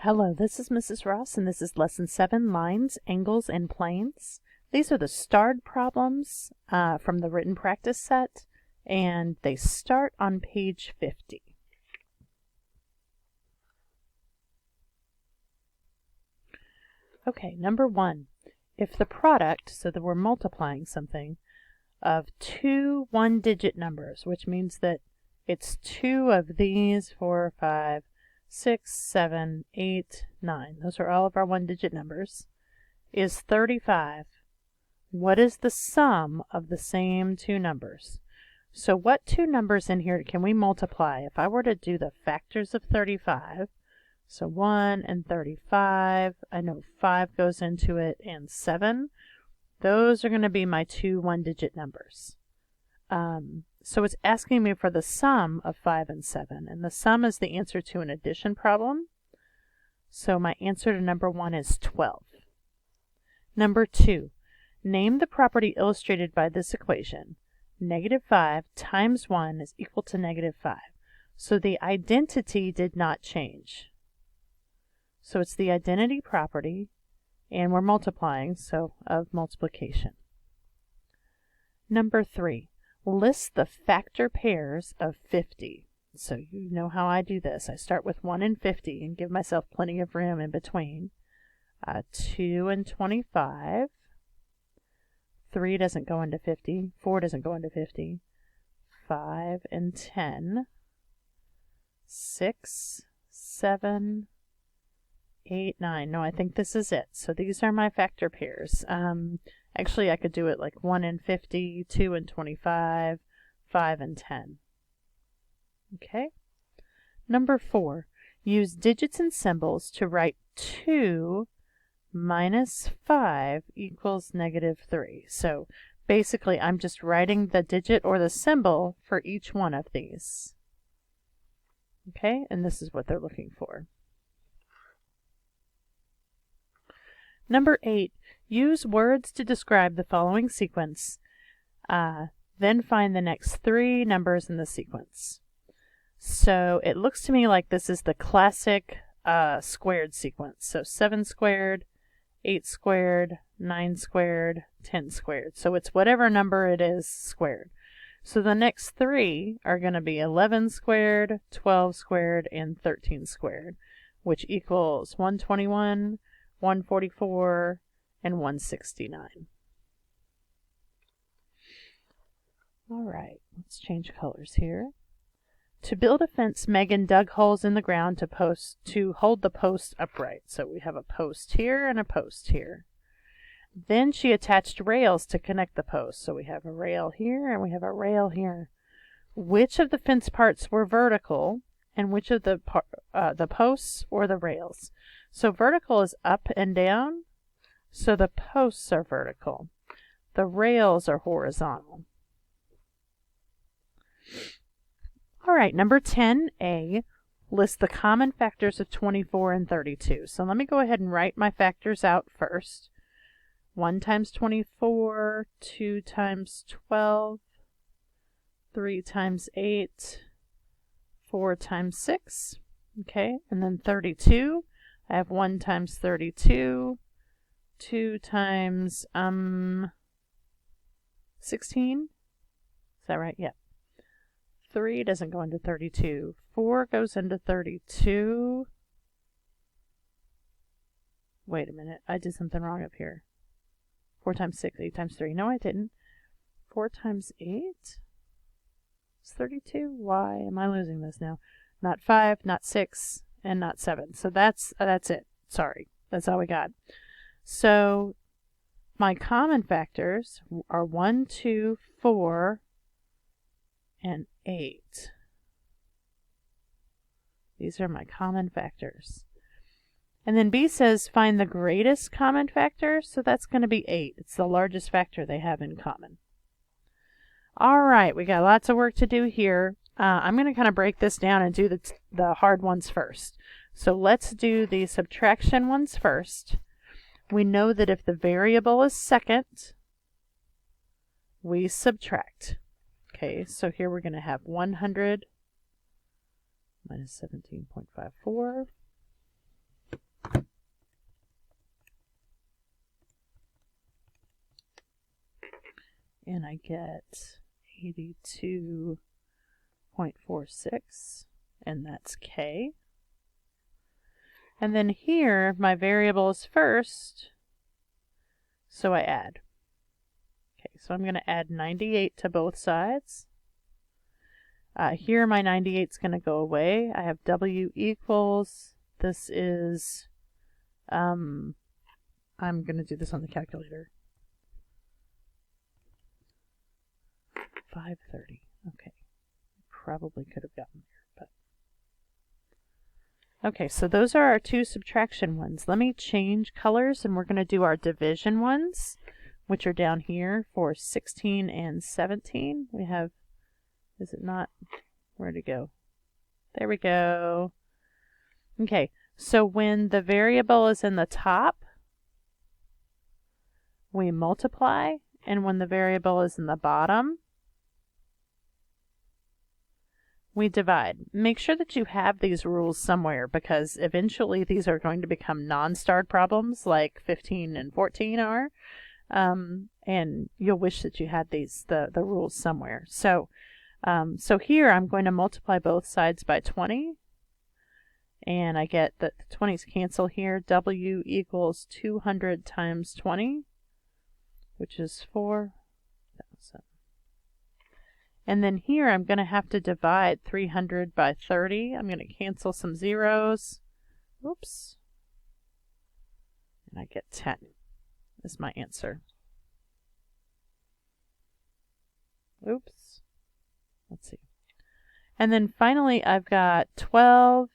Hello, this is Mrs. Ross, and this is Lesson 7, Lines, Angles, and Planes. These are the starred problems from the written practice set, and they start on page 50. Okay, number 1. If the product, so that we're multiplying something, of two one-digit numbers, which means that it's two of these, 4, 5, 6, 7, 8, 9, those are all of our one-digit numbers, is 35. What is the sum of the same two numbers? So what two numbers in here can we multiply? If I were to do the factors of 35, so 1 and 35, I know 5 goes into it, and 7, those are going to be my two one-digit numbers. So it's asking me for the sum of 5 and 7, and the sum is the answer to an addition problem. So my answer to number 1 is 12. Number 2, name the property illustrated by this equation. -5 times 1 is equal to -5. So the identity did not change. So it's the identity property, and we're multiplying, so of multiplication. Number 3. List the factor pairs of 50. So you know how I do this. I start with 1 and 50 and give myself plenty of room in between. 2 and 25. 3 doesn't go into 50. 4 doesn't go into 50. 5 and 10. 6, 7, 8, 9. No, I think this is it. So these are my factor pairs. Actually, I could do it like 1 and 50, 2 and 25, 5 and 10. Okay. Number 4, use digits and symbols to write 2 minus 5 equals -3. So basically, I'm just writing the digit or the symbol for each one of these. Okay, and this is what they're looking for. Number 8, use words to describe the following sequence. Then find the next 3 numbers in the sequence. So it looks to me like this is the classic squared sequence. So 7 squared, 8 squared, 9 squared, 10 squared. So it's whatever number it is squared. So the next 3 are going to be 11 squared, 12 squared, and 13 squared, which equals 121, 144, and 169. All right, let's change colors here. To build a fence, Megan dug holes in the ground to hold the post upright. So we have a post here and a post here. Then she attached rails to connect the posts. So we have a rail here and we have a rail here. Which of the fence parts were vertical and which of the posts or the rails? So vertical is up and down, so the posts are vertical. The rails are horizontal. All right, number 10A, list the common factors of 24 and 32. So let me go ahead and write my factors out first. 1 times 24, 2 times 12, 3 times 8, 4 times 6. Okay, and then 32. I have 1 times 32, 2 times 16. Is that right? Yeah. 3 doesn't go into 32. 4 goes into 32. Wait a minute. I did something wrong up here. 4 times 6, 8 times 3. No, I didn't. 4 times 8 is 32. Why am I losing this now? Not 5, not 6, and not 7. So that's it. Sorry. That's all we got. So my common factors are 1, 2, 4, and 8. These are my common factors. And then B says find the greatest common factor, so that's going to be 8. It's the largest factor they have in common. All right, we got lots of work to do here. I'm going to kind of break this down and do the hard ones first. So let's do the subtraction ones first. We know that if the variable is second, we subtract. Okay, so here we're going to have 100 minus 17.54 and I get 82.46, and that's K. And then here, my variable is first, so I add. Okay, so I'm going to add 98 to both sides. Here my 98 is going to go away. I have W equals, this is, I'm going to do this on the calculator. 530. Okay, probably could have gotten there, but okay, so those are our two subtraction ones. Let me change colors, and we're going to do our division ones, which are down here for 16 and 17. We have, is it not, where'd it go? There we go. Okay, so when the variable is in the top, we multiply, and when the variable is in the bottom, we divide. Make sure that you have these rules somewhere, because eventually these are going to become non-starred problems like 15 and 14 are, and you'll wish that you had these the rules somewhere. So here I'm going to multiply both sides by 20, and I get that the 20s cancel here. W equals 200 times 20, which is 4,000. And then here I'm going to have to divide 300 by 30. I'm going to cancel some zeros. Oops. And I get 10 is my answer. Oops. Let's see. And then finally I've got 12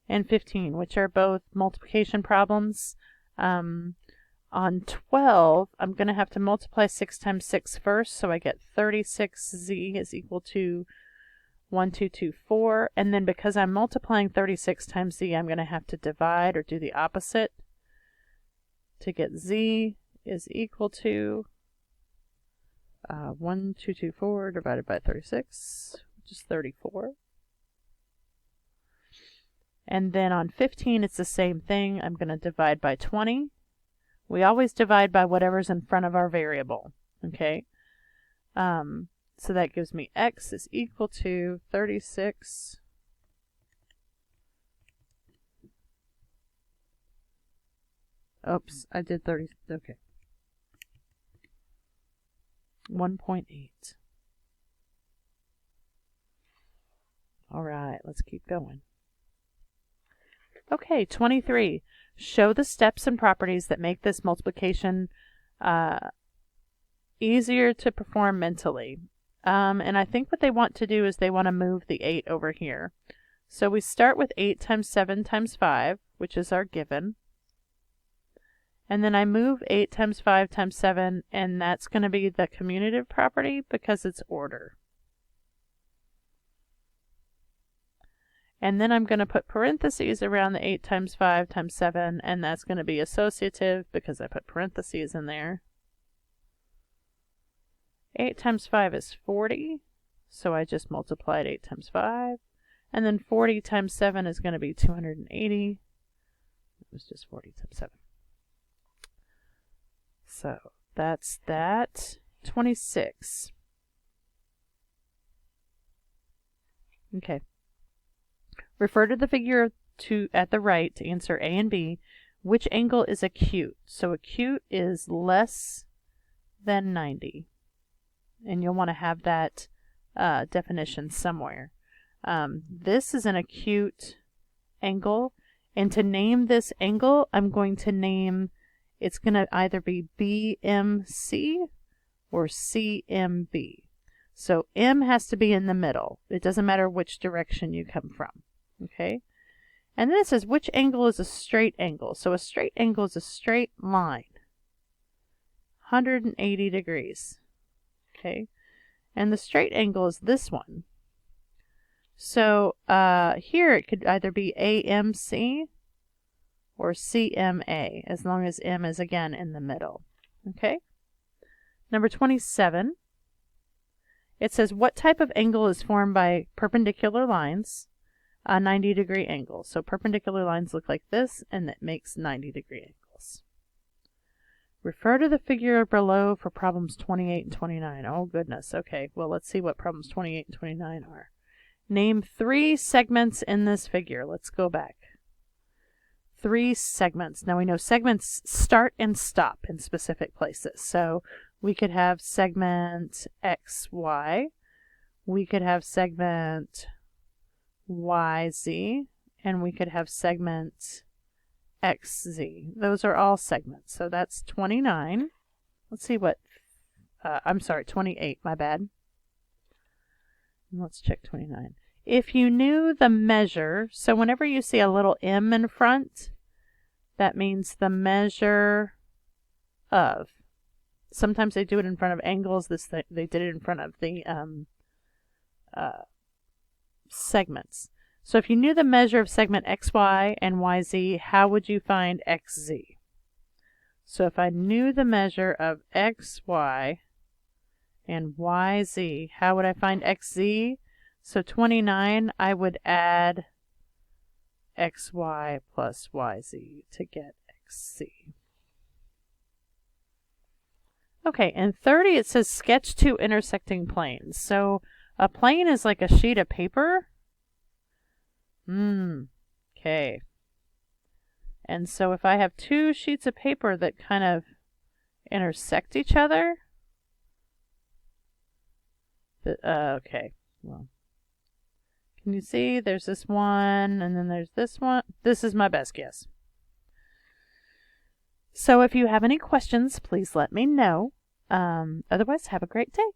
and 15, which are both multiplication problems. On 12, I'm going to have to multiply 6 times 6 first, so I get 36z is equal to 1224. And then because I'm multiplying 36 times z, I'm going to have to divide or do the opposite to get z is equal to 1224 divided by 36, which is 34. And then on 15, it's the same thing. I'm going to divide by 20. We always divide by whatever's in front of our variable, okay? So that gives me x is equal to 36. Oops, I did 30, okay. 1.8. All right, let's keep going. Okay, 23. Show the steps and properties that make this multiplication easier to perform mentally. And I think what they want to do is they want to move the 8 over here. So we start with 8 times 7 times 5, which is our given. And then I move 8 times 5 times 7, and that's going to be the commutative property because it's order. And then I'm going to put parentheses around the 8 times 5 times 7, and that's going to be associative because I put parentheses in there. 8 times 5 is 40, so I just multiplied 8 times 5. And then 40 times 7 is going to be 280. It was just 40 times 7. So that's that. 26. Okay. Refer to the figure at the right to answer A and B. Which angle is acute? So acute is less than 90. And you'll want to have that definition somewhere. This is an acute angle. And to name this angle, I'm going to name, it's going to either be BMC or CMB. So M has to be in the middle. It doesn't matter which direction you come from. Okay, and then it says which angle is a straight angle. So a straight angle is a straight line, 180 degrees. Okay, and the straight angle is this one. So here it could either be AMC or CMA, as long as M is again in the middle. Okay, number 27. It says what type of angle is formed by perpendicular lines? A 90-degree angle. So perpendicular lines look like this, and that makes 90-degree angles. Refer to the figure below for problems 28 and 29. Oh, goodness. Okay, well, let's see what problems 28 and 29 are. Name 3 segments in this figure. Let's go back. 3 segments. Now we know segments start and stop in specific places. So we could have segment XY. We could have segment YZ. And we could have segment XZ. Those are all segments. So that's 29. Let's see what, I'm sorry, 28, my bad. Let's check 29. If you knew the measure, so whenever you see a little m in front, that means the measure of. Sometimes they do it in front of angles. They did it in front of the segments. So if you knew the measure of segment XY and YZ, how would you find XZ? So if I knew the measure of XY and YZ, how would I find XZ? So 29, I would add XY plus YZ to get XZ. Okay, in 30 it says sketch 2 intersecting planes. So a plane is like a sheet of paper. Okay. And so if I have 2 sheets of paper that kind of intersect each other, okay, well, can you see there's this one and then there's this one? This is my best guess. So if you have any questions, please let me know. Otherwise, have a great day.